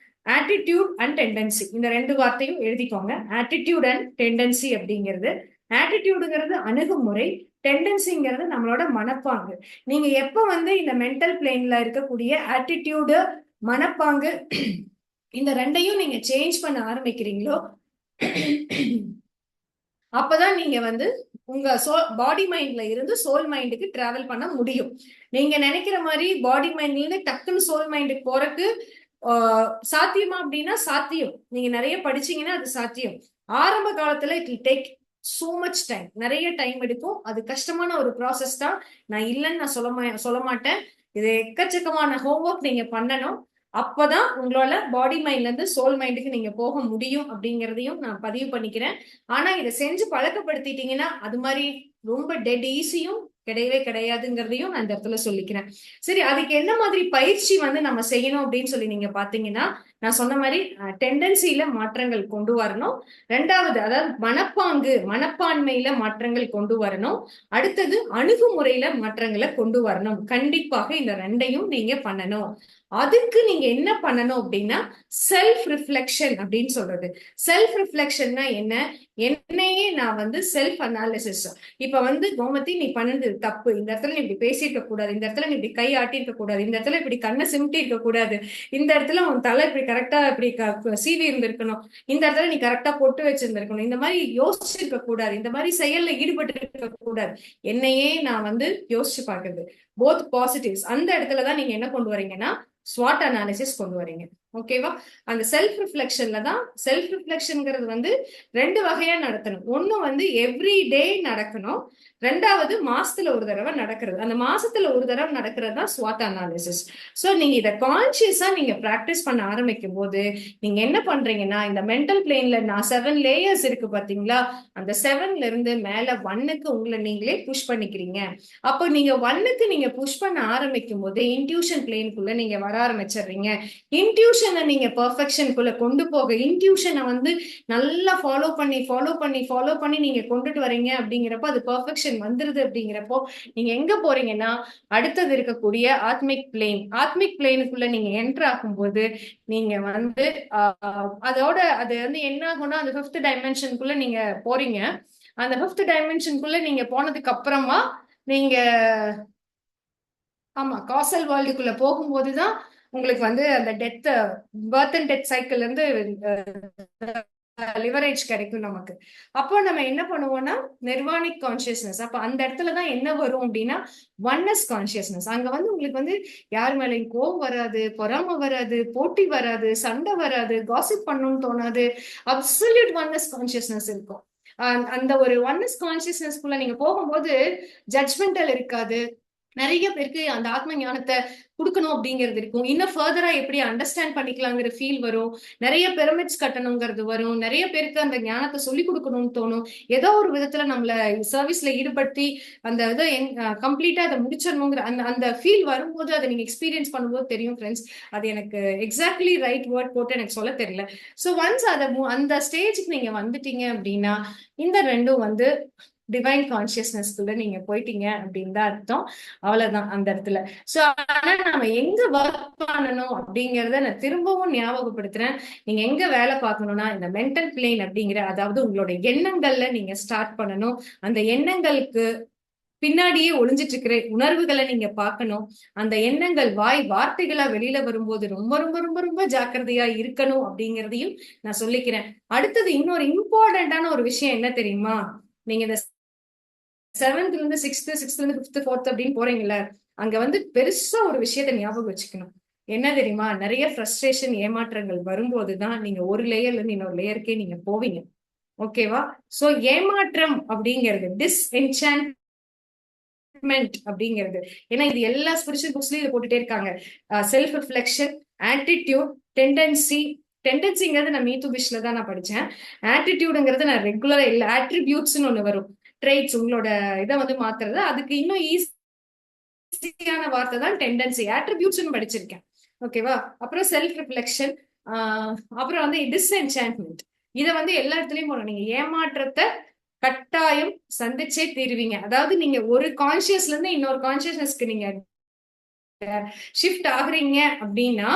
ஆட்டிடியூட் அண்ட் டெண்டன்சி. இந்த 2 வார்த்தையும் எழுதிக்கோங்க. ஆட்டிடியூட் அண்ட் டெண்டன்சி அப்படிங்கிறது, ஆட்டிடியூடுங்கிறது அணுகுமுறை, டெண்டன்சிங்கிறது நம்மளோட மனப்பாங்கு. நீங்க எப்ப வந்து இந்த மென்டல் பிளேன்ல இருக்கக்கூடிய ஆட்டிடியூடு, மனப்பாங்கு, இந்த 2ஐயும் நீங்க சேஞ்ச் பண்ண ஆரம்பிக்கிறீங்களோ அப்பதான் நீங்க வந்து உங்க பாடி மைண்ட்ல இருந்து சோல் மைண்டுக்கு டிராவல் பண்ண முடியும். நீங்க நினைக்கிற மாதிரி பாடி மைண்ட்ல இருந்து டக்குன்னு சோல் மைண்டுக்கு போறதுக்கு சாத்தியமா அப்படின்னா சாத்தியம். நீங்க நிறைய படிச்சீங்கன்னா அது சாத்தியம். ஆரம்ப காலத்துல it will take so much time, நிறைய டைம் எடுக்கும். அது கஷ்டமான ஒரு ப்ராசஸ் தான், நான் இல்லைன்னு நான் சொல்ல மாட்டேன். இது எக்கச்சக்கமான ஹோம்ஒர்க் நீங்க பண்ணணும். அப்பதான் உங்களோட பாடி மைண்ட்ல இருந்து சோல் மைண்டுக்கு நீங்க போக முடியும் அப்படிங்கறதையும் நான் பதிவு பண்ணிக்கிறேன். ஆனா இதை செஞ்சு பழக்கப்படுத்திட்டீங்கன்னா அது மாதிரி ரொம்ப டெட் ஈஸியும் கிடையவே கிடையாதுங்கிறதையும் நான் இந்த இடத்துல சொல்லிக்கிறேன். சரி, அதுக்கு என்ன மாதிரி பயிற்சி வந்து நம்ம செய்யணும் அப்படின்னு சொல்லி நீங்க பாத்தீங்கன்னா, நான் சொன்ன மாதிரி டெண்டன்சில மாற்றங்கள் கொண்டு வரணும். ரெண்டாவது, அதாவது மனப்பான்மையில மாற்றங்கள் கொண்டு வரணும். அடுத்தது அணுகுமுறையில மாற்றங்களை கொண்டு வரணும். கண்டிப்பாக இந்த ரெண்டையும் நீங்க பண்ணணும். அதுக்கு நீங்க என்ன பண்ணணும் அப்படின்னா செல்ஃப் ரிஃப்ளெக்ஷன் அப்படின்னு சொல்றது. செல்ஃப் ரிஃப்ளெக்ஷன்னா என்ன? என்னையே நான் வந்து செல்ஃப் அனாலிசிஸ். இப்ப வந்து கோமதி, நீ பண்ணது தப்பு, இந்த இடத்துல நீ இப்படி பேசியிருக்க கூடாது, இந்த இடத்துல நீ இப்படி கை ஆட்டியிருக்க கூடாது, இந்த இடத்துல இப்படி கண்ணை சிமிட்டி இருக்க கூடாது, இந்த இடத்துல உன் தலை இப்படி கரெக்டா இப்படி சீவி இருந்திருக்கணும், இந்த இடத்துல நீ கரெக்டா பொட்டு வச்சிருந்திருக்கணும், இந்த மாதிரி யோசிச்சிருக்க கூடாது, இந்த மாதிரி செயல்ல ஈடுபட்டு இருக்க கூடாது. என்னையே நான் வந்து யோசிச்சு பாக்குறது, போத் பாசிட்டிவ்ஸ். அந்த இடத்துலதான் நீங்க என்ன கொண்டு வரீங்கன்னா ஸ்வாட் அனாலிசிஸ் கொண்டு வரீங்க. ஓகேவா? அந்த செல்ஃப் ரிஃப்ளெக்ஷன்ல தான், செல்ஃப் ரிஃப்ளெக்ஷன்ங்கிறது வந்து ரெண்டு வகையா நடத்தணும். ஒண்ணு வந்து எவ்ரி டே நடக்கணும், ரெண்டாவது மாசத்துல ஒரு தடவை நடக்கிறது. அந்த மாசத்துல ஒரு தடவை நடக்கிறது தான் ஸ்வாட் அனாலிசிஸ். சோ நீங்க இதை கான்சியஸா நீங்க பிராக்டிஸ் பண்ண ஆரம்பிக்கும் போது நீங்க என்ன பண்றீங்கன்னா, இந்த மென்டல் பிளேன்ல நான் 7 லேயர்ஸ் இருக்கு பாத்தீங்களா, அந்த 7ல இருந்து மேல 1க்கு உங்களை நீங்களே புஷ் பண்ணிக்கிறீங்க. அப்போ நீங்க 1க்கு நீங்க புஷ் பண்ண ஆரம்பிக்கும் போது இன்ட்யூஷன் பிளேனுக்குள்ள நீங்க வர ஆரம்பிச்சிடுறீங்க. இன்ட்யூஷனை நீங்க பெர்ஃபெக்ஷனுக்குள்ள கொண்டு போக, இன்ட்யூஷனை வந்து நல்லா ஃபாலோ பண்ணி நீங்க கொண்டுட்டு வரீங்க அப்படிங்கிறப்போ அது பெர்ஃபெக்ஷன் வந்துருது. அப்படிங்கிறப்போ நீங்க எங்க போறீங்கன்னா அடுத்தது இருக்கக்கூடிய ஆத்மிக் பிளேனுக்குள்ள நீங்க என்டர் ஆகும்போது நீங்க வந்து அதோட அது வந்து என்ன ஆகும்னா அந்த 5th டைமென்ஷனுக்குள்ள நீங்க போறீங்க. அந்த 5th டைமென்ஷனுக்குள்ள நீங்க போனதுக்கு அப்புறமா நீங்க ஆமா காசல் வேர்ல்டுக்குள்ள போகும்போதுதான் உங்களுக்கு வந்து அந்த பர்த் அண்ட் டெத் சைக்கிள் இருந்து லிவரேஜ் கிடைக்கும் நமக்கு. அப்போ நம்ம என்ன பண்ணுவோம்னா நிர்வாணிக் கான்சியஸ்னஸ். அப்ப அந்த இடத்துலதான் என்ன வரும் அப்படின்னா ஒன்னஸ் கான்சியஸ்னஸ். அங்க வந்து உங்களுக்கு வந்து யார் மேலையும் கோவம் வராது, பொறாம வராது, போட்டி வராது, சண்டை வராது, காசிப் பண்ணணும்னு தோணாது. அப்சல்யூட் ஒன்னஸ் கான்சியஸ்னஸ் இருக்கும். அந்த ஒரு ஒன்னஸ் கான்சியஸ்னஸ்குள்ள நீங்க போகும்போது ஜட்ஜ்மெண்டல் இருக்காது. நிறைய பேருக்கு அந்த ஆத்ம ஞானத்தை கொடுக்கணும் அப்படிங்கிறது இருக்கும். இன்னும் ஃபர்தரா எப்படி அண்டர்ஸ்டாண்ட் பண்ணிக்கலாங்கிற ஃபீல் வரும். நிறைய பிரமிட்ஸ் கட்டணுங்கிறது வரும். நிறைய பேருக்கு அந்த ஞானத்தை சொல்லி கொடுக்கணும்னு தோணும். ஏதோ ஒரு விதத்துல நம்மள சர்வீஸ்ல ஈடுபடுத்தி அந்த இதை கம்ப்ளீட்டா அதை முடிச்சிடணுங்கிற அந்த அந்த ஃபீல் வரும்போது அதை நீங்க எக்ஸ்பீரியன்ஸ் பண்ணும்போது தெரியும் ஃப்ரெண்ட்ஸ். அது எனக்கு எக்ஸாக்ட்லி ரைட் வேர்ட் போட்டு எனக்கு சொல்ல தெரியல. ஸோ ஒன்ஸ் அதை அந்த ஸ்டேஜுக்கு நீங்க வந்துட்டீங்க அப்படின்னா இந்த ரெண்டும் வந்து டிவைன் கான்சியஸ்னஸ்க்குள்ள நீங்க போயிட்டீங்க அப்படின்னு தான் அர்த்தம். அவ்வளவுதான் அந்த இடத்துல. சோ ஆனா நம்ம எங்க ஒர்க் பண்ணணும் அப்படிங்கறத நான் திரும்பவும் ஞாபகப்படுத்துறேன். நீங்க எங்க வேலை பார்க்கணும்னா இந்த மென்டல் பிளேன் அப்படிங்கிற, அதாவது உங்களோட எண்ணங்கள்ல நீங்க ஸ்டார்ட் பண்ணணும். அந்த எண்ணங்களுக்கு பின்னாடியே ஒளிஞ்சிட்டு இருக்கிற உணர்வுகளை நீங்க பார்க்கணும். அந்த எண்ணங்கள் வார்த்தைகளா வெளியில வரும்போது ரொம்ப ரொம்ப ரொம்ப ரொம்ப ஜாக்கிரதையா இருக்கணும் அப்படிங்கறதையும் நான் சொல்லிக்கிறேன். அடுத்தது இன்னொரு இம்பார்ட்டன்டான ஒரு விஷயம் என்ன தெரியுமா? நீங்க இந்த 7th இருந்து 6th இருந்து 5th 4th அப்படின்னு போறீங்கல்ல, அங்க வந்து பெருசா ஒரு விஷயத்த ஞாபகம் வச்சுக்கணும். என்ன தெரியுமா? நிறைய ஃப்ரஸ்ட்ரேஷன், ஏமாற்றங்கள் வரும்போதுதான் நீங்க ஒரு லேயர்ல இருந்து இன்னொரு லேயருக்கே நீங்க போவீங்க. ஓகேவா? சோ ஏமாற்றம் அப்படிங்கிறது, டிஸ்என்சான்ட்மெண்ட் அப்படிங்கிறது, ஏன்னா இது எல்லா ஸ்பிரிச்சுவல் புக்ஸ்லயும் இதை போட்டுட்டே இருக்காங்க. செல்ஃப் ரிஃப்ளெக்ஷன், ஆட்டிடியூட், டெண்டன்சிங்கிறது நான் மீத்துபிஷ்ல தான் நான் படிச்சேன். ஆட்டிடியூடுங்கிறது நான் ரெகுலரா இல்ல, ஆட்ரிபியூட்ஸ்னு ஒண்ணு வரும், ட்ரெய்ட்ஸ், உங்களோட இதை வந்து மாத்துறது. அதுக்கு இன்னும் ஈஸியான வார்த்தை தான் டெண்டன்சி. ஆட்ரிபியூட்ஸ் படிச்சிருக்கேன். ஓகேவா? அப்புறம் செல்ஃப் ரிஃப்ளெக்ஷன், அப்புறம் வந்து டிஸ்என்சான்ட்மெண்ட். இதை வந்து எல்லா இடத்துலயும் போகணும். நீங்க ஏமாற்றத்தை கட்டாயம் சந்திச்சே தீருவீங்க. அதாவது நீங்க ஒரு கான்சியஸ்ல இருந்து இன்னொரு கான்சியஸ்னஸ்க்கு நீங்க ஷிஃப்ட் ஆகுறீங்க அப்படின்னா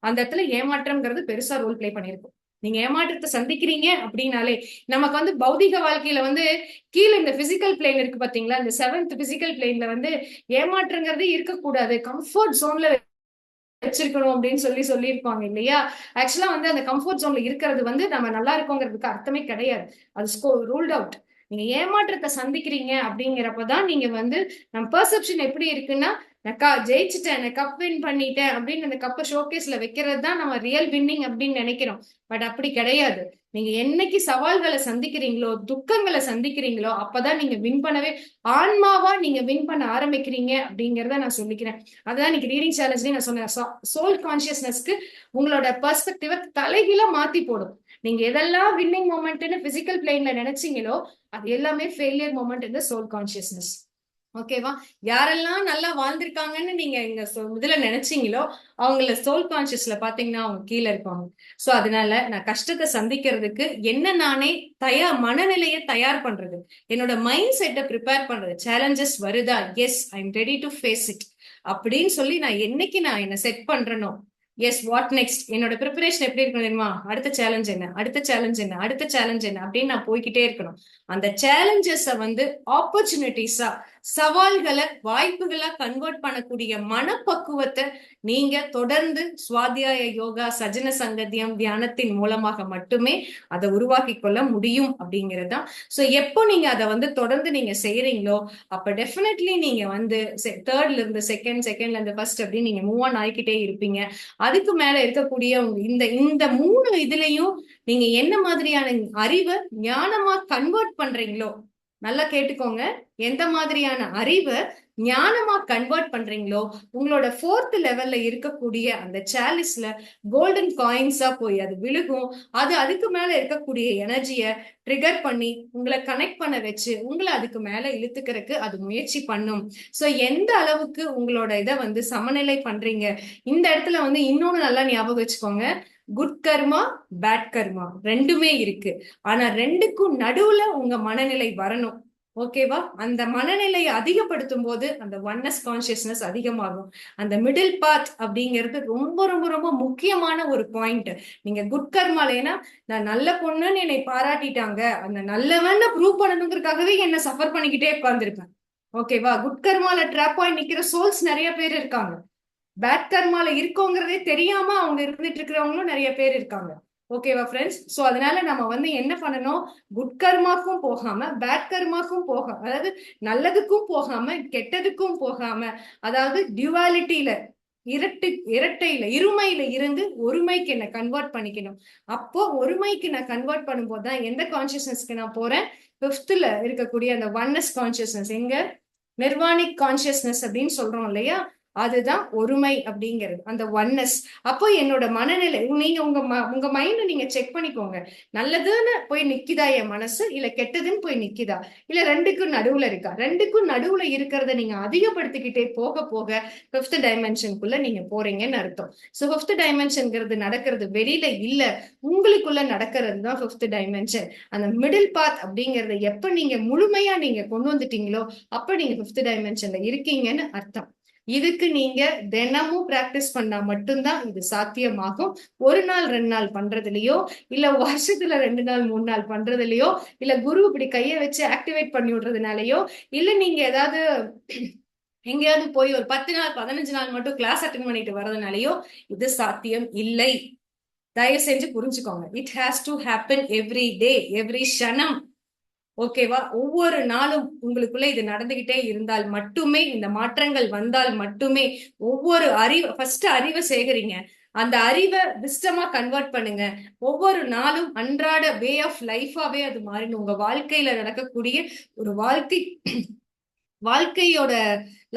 அந்த இடத்துல ஏமாற்றம்ங்கிறது பெருசா ரோல் பிளே பண்ணிருக்கும். நீங்க ஏமாற்றத்தை சந்திக்கிறீங்க அப்படின்னாலே நமக்கு வந்து பௌதிக வாழ்க்கையில வந்து கீழே இந்த பிசிக்கல் பிளேன் இருக்கு பாத்தீங்களா, இந்த 7th பிசிக்கல் பிளேன்ல வந்து ஏமாற்றங்கிறது இருக்கக்கூடாது, கம்ஃபர்ட் ஜோன்ல வச்சிருக்கணும் அப்படின்னு சொல்லியிருப்பாங்க இல்லையா? ஆக்சுவலா வந்து அந்த கம்ஃபர்ட் ஜோன்ல இருக்கிறது வந்து நம்ம நல்லா இருக்கோங்கிறதுக்கு அர்த்தமே கிடையாது. அது ரூல்ட் அவுட். நீங்க ஏமாற்றத்தை சந்திக்கிறீங்க அப்படிங்கிறப்பதான் நீங்க வந்து நம்ம பெர்செப்ஷன் எப்படி இருக்குன்னா, நான் ஜெயிச்சுட்டேன், நான் கப் வின் பண்ணிட்டேன் அப்படின்னு அந்த கப்பை ஷோகேஸ்ல வைக்கிறது தான் நம்ம ரியல் வின்னிங் அப்படின்னு நினைக்கிறோம். பட் அப்படி கிடையாது. நீங்க என்னைக்கு சவால்களை சந்திக்கிறீங்களோ, துக்கங்களை சந்திக்கிறீங்களோ, அப்பதான் நீங்க வின் பண்ணவே ஆன்மாவா நீங்க வின் பண்ண ஆரம்பிக்கிறீங்க அப்படிங்கறத நான் சொல்லிக்கிறேன். அதான் இன்னைக்கு ரீடிங் சேலஞ்ச்லயும் நான் சொன்னேன். சோல் கான்சியஸ்னஸ்க்கு உங்களோட பெர்ஸ்பெக்டிவ தலைகீழா மாத்தி போடும். நீங்க எதெல்லாம் வின்னிங் மொமெண்ட்னு பிசிக்கல் பிளேன்ல நினைச்சீங்களோ அது எல்லாமே ஃபெயிலியர் மொமெண்ட் இந்த சோல் கான்சியஸ்னஸ். ஓகேவா? யாரெல்லாம் நல்லா வாழ்ந்திருக்காங்கன்னு நீங்க இங்க இதுல நினைச்சீங்களோ அவங்கள சோல் கான்சியஸ்ல பாத்தீங்கன்னா அவங்க கீழே இருப்பாங்க. சோ அதனால நான் கஷ்டத்தை சந்திக்கிறதுக்கு என்ன நானே மனநிலையை தயார் பண்றது, என்னோட மைண்ட் செட்டை ப்ரிப்பேர் பண்றது. சேலஞ்சஸ் வருதா, yes I am ready to face it அப்படின்னு சொல்லி நான் என்னைக்கு நான் என்ன செட் பண்றேனோ, எஸ் வாட் நெக்ஸ்ட், என்னோட ப்ரிப்பரேஷன் எப்படி இருக்கணும் தெரியுமா, அடுத்த சேலஞ்ச் என்ன, அடுத்த சேலஞ்ச் என்ன, அடுத்த சேலஞ்ச் என்ன அப்படின்னு நான் போய்கிட்டே இருக்கணும். அந்த சேலஞ்சஸ வந்து ஆப்பர்ச்சுனிட்டிஸா, சவால்களை வாய்ப்புகளா கன்வெர்ட் பண்ணக்கூடிய மனப்பக்குவத்தை நீங்க தொடர்ந்து சுவாத்தியாய யோகா, சஜன சங்கத்தியம், தியானத்தின் மூலமாக மட்டுமே அதை உருவாக்கி கொள்ள முடியும் அப்படிங்கிறது தான். ஸோ எப்போ நீங்க அதை வந்து தொடர்ந்து நீங்க செய்யறீங்களோ அப்ப டெஃபினெட்லி நீங்க வந்து தேர்ட்ல இருந்து செகண்ட், செகண்ட்ல இருந்து ஃபர்ஸ்ட் அப்படின்னு நீங்க மூவ் ஆன் ஆகிக்கிட்டே இருப்பீங்க. அதுக்கு மேல இருக்கக்கூடிய இந்த இந்த 3 இதுலயும் நீங்க என்ன மாதிரியான அறிவை ஞானமா கன்வெர்ட் பண்றீங்களோ, நல்லா கேட்டுக்கோங்க, எந்த மாதிரியான அறிவை ஞானமா கன்வெர்ட் பண்றீங்களோ உங்களோட 4th லெவல்ல இருக்கக்கூடிய அந்த சாலிஸ்ல கோல்டன் காயின்ஸா போய் அது விழுகும். அது அதுக்கு மேல இருக்கக்கூடிய எனர்ஜிய ட்ரிகர் பண்ணி உங்களை கனெக்ட் பண்ண வச்சு உங்களை அதுக்கு மேல இழுத்துக்கிறதுக்கு அது முயற்சி பண்ணும். சோ எந்த அளவுக்கு உங்களோட இதை வந்து சமநிலை பண்றீங்க. இந்த இடத்துல வந்து இன்னொன்னு நல்லா ஞாபகம் வச்சுக்கோங்க, குட் கர்மா, பேட் கர்மா ரெண்டுமே இருக்கு. ஆனா ரெண்டுக்கும் நடுவுல உங்க மனநிலை வரணும். ஓகேவா? அந்த மனநிலையை அதிகப்படுத்தும் போது அந்த ஒன்னஸ் கான்சியஸ்னஸ் அதிகமாகும். அந்த மிடில் பாத் அப்படிங்கிறது ரொம்ப ரொம்ப ரொம்ப முக்கியமான ஒரு பாயிண்ட். நீங்க குட் கர்மால, ஏன்னா நான் நல்ல பொண்ணுன்னு என்னை பாராட்டிட்டாங்க, அந்த நல்லவன்னு ப்ரூவ் பண்ணணுங்கிறதுக்காகவே என்ன சஃபர் பண்ணிக்கிட்டே உட்கார்ந்துருப்பேன். ஓகேவா? குட் கர்மால ட்ராப் ஆகி நிக்கிற சோல்ஸ் நிறைய பேர் இருக்காங்க. பேட் கர்மால இருக்கோங்கிறதே தெரியாம அவங்க இருந்துட்டு இருக்கிறவங்களும் நிறைய பேர் இருக்காங்க. ஓகேவா ஃப்ரெண்ட்ஸ்? சோ அதனால நம்ம வந்து என்ன பண்ணணும், குட் கர்மாக்கும் போகாம பேட் கர்மாக்கும் போகாம, அதாவது நல்லதுக்கும் போகாம கெட்டதுக்கும் போகாம, அதாவது டியூவாலிட்டியில, இரட்டையில, இருமையில இருந்து ஒருமைக்கு என்ன கன்வெர்ட் பண்ணிக்கணும். அப்போ ஒருமைக்கு நான் கன்வெர்ட் பண்ணும்போது தான் எந்த கான்சியஸ்னஸ்க்கு நான் போறேன், 5th இருக்கக்கூடிய அந்த ஒன்னஸ் கான்சியஸ்னஸ், எங்க நிர்வாணிக் கான்சியஸ்னஸ் அப்படின்னு சொல்றோம் இல்லையா, அதுதான் ஒருமை அப்படிங்கிறது, அந்த ஒன்னஸ். அப்போ என்னோட மனநிலை, நீங்க உங்க மைண்ட நீங்க செக் பண்ணிக்கோங்க, நல்லதுன்னு போய் நிக்குதா என் மனசு, இல்ல கெட்டதுன்னு போய் நிக்குதா, இல்ல ரெண்டுக்கும் நடுவுல இருக்கா. ரெண்டுக்கும் நடுவுல இருக்கிறத நீங்க அதிகப்படுத்திக்கிட்டே போக போக 5th டைமென்ஷனுக்குள்ள நீங்க போறீங்கன்னு அர்த்தம். சோ 5th டைமென்ஷன்ங்கிறது நடக்கிறது வெளியில இல்ல, உங்களுக்குள்ள நடக்கிறது தான் 5th டைமென்ஷன். அந்த மிடில் பாத் அப்படிங்கறத எப்ப நீங்க முழுமையா நீங்க கொண்டு வந்துட்டீங்களோ அப்ப நீங்க 5th டைமென்ஷன்ல இருக்கீங்கன்னு அர்த்தம். இதுக்கு நீங்க தினமும் பிராக்டிஸ் பண்ணா மட்டும்தான் இது சாத்தியமாகும். 1 நாள் 2 நாள் பண்றதுலயோ, இல்ல வருஷத்துல 2 நாள் 3 நாள் பண்றதுலயோ, இல்ல குரு இப்படி கைய வச்சு ஆக்டிவேட் பண்ணி விடுறதுனாலயோ, இல்ல நீங்க ஏதாவது எங்கேயாவது போய் ஒரு 10 நாள் 15 நாள் மட்டும் கிளாஸ் அட்டென்ட் பண்ணிட்டு வர்றதுனாலயோ இது சாத்தியம் இல்லை. தயவு செஞ்சு புரிஞ்சுக்கோங்க. It has to happen every day, every க்ஷணம். ஓகேவா? ஒவ்வொரு நாளும் உங்களுக்குள்ள இது நடந்துகிட்டே இருந்தால் மட்டுமே, இந்த மாற்றங்கள் வந்தால் மட்டுமே, ஒவ்வொரு ஃபர்ஸ்ட் அறிவை சேகரிங்க, அந்த அறிவை விஸ்டமா கன்வெர்ட் பண்ணுங்க. ஒவ்வொரு நாளும் அன்றாட வே ஆஃப் லைஃபாவே அது மாறிடும். உங்க வாழ்க்கையில நடக்கக்கூடிய ஒரு வாழ்க்கையோட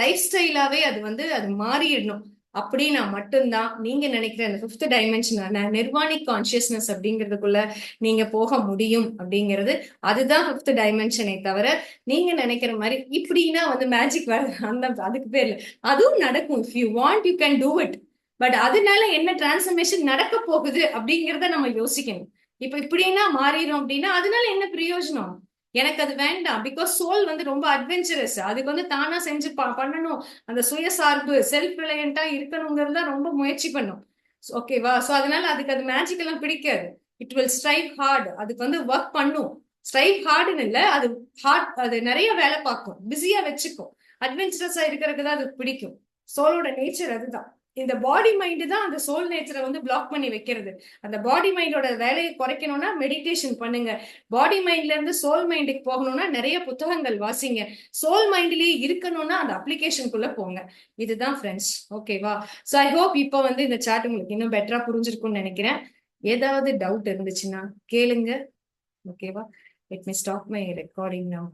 லைஃப் ஸ்டைலாவே அது வந்து அது மாறிடணும். அப்படின்னா மட்டும்தான் நீங்க நினைக்கிற அந்த 5th டைமென்ஷனான நிர்வாணிக் கான்சியஸ்னஸ் அப்படிங்கிறதுக்குள்ள நீங்க போக முடியும் அப்படிங்கிறது. அதுதான் 5th டைமென்ஷனை தவிர நீங்க நினைக்கிற மாதிரி இப்படின்னா வந்து மேஜிக் அந்த அதுக்கு பேர்ல அதுவும் நடக்கும். If you want you can do it. But அதனால என்ன டிரான்ஸ்ஃபர்மேஷன் நடக்க போகுது அப்படிங்கிறத நம்ம யோசிக்கணும். இப்ப இப்படின்னா மாறிடும் அப்படின்னா அதனால என்ன பிரயோஜனம்? எனக்கு அது வேண்டாம். பிகாஸ் சோல் வந்து ரொம்ப அட்வென்ச்சரஸ், அதுக்கு வந்து தானா செஞ்சு பண்ணணும், அந்த சுயசார்பு செல்ஃப் ரிலையண்டா இருக்கணுங்கிறது தான் ரொம்ப முயற்சி பண்ணும். ஓகேவா? சோ அதனால அதுக்கு அது மேஜிக் எல்லாம் பிடிக்காது. இட் வில் ஸ்ட்ரைவ் ஹார்ட், அதுக்கு வந்து ஒர்க் பண்ணும். ஸ்ட்ரைவ் ஹார்டுன்னு இல்ல, அது ஹார்ட், அது நிறைய வேலை பார்க்கும், பிஸியா வச்சுக்கும். அட்வென்ச்சரஸா இருக்கிறதுக்கு தான் அது பிடிக்கும். சோலோட நேச்சர் அதுதான். இந்த பாடி மைண்ட் தான் அந்த சோல் நேச்சரை வந்து பிளாக் பண்ணி வைக்கிறது. அந்த பாடி மைண்டோட வேலையை குறைக்கணும்னா மெடிடேஷன் பண்ணுங்க. பாடி மைண்ட்ல இருந்து சோல் மைண்டுக்கு போகணும்னா நிறைய புத்தகங்கள் வாசிங்க. சோல் மைண்ட்லயே இருக்கணும்னா அந்த அப்ளிகேஷனுக்குள்ள போங்க. இதுதான் ஃப்ரெண்ட்ஸ். ஓகேவா? ஸோ ஐ ஹோப் இப்போ வந்து இந்த சாட் உங்களுக்கு இன்னும் பெட்டரா புரிஞ்சிருக்கும்னு நினைக்கிறேன். ஏதாவது டவுட் இருந்துச்சுன்னா கேளுங்க. ஓகேவா? Let me stop my recording now.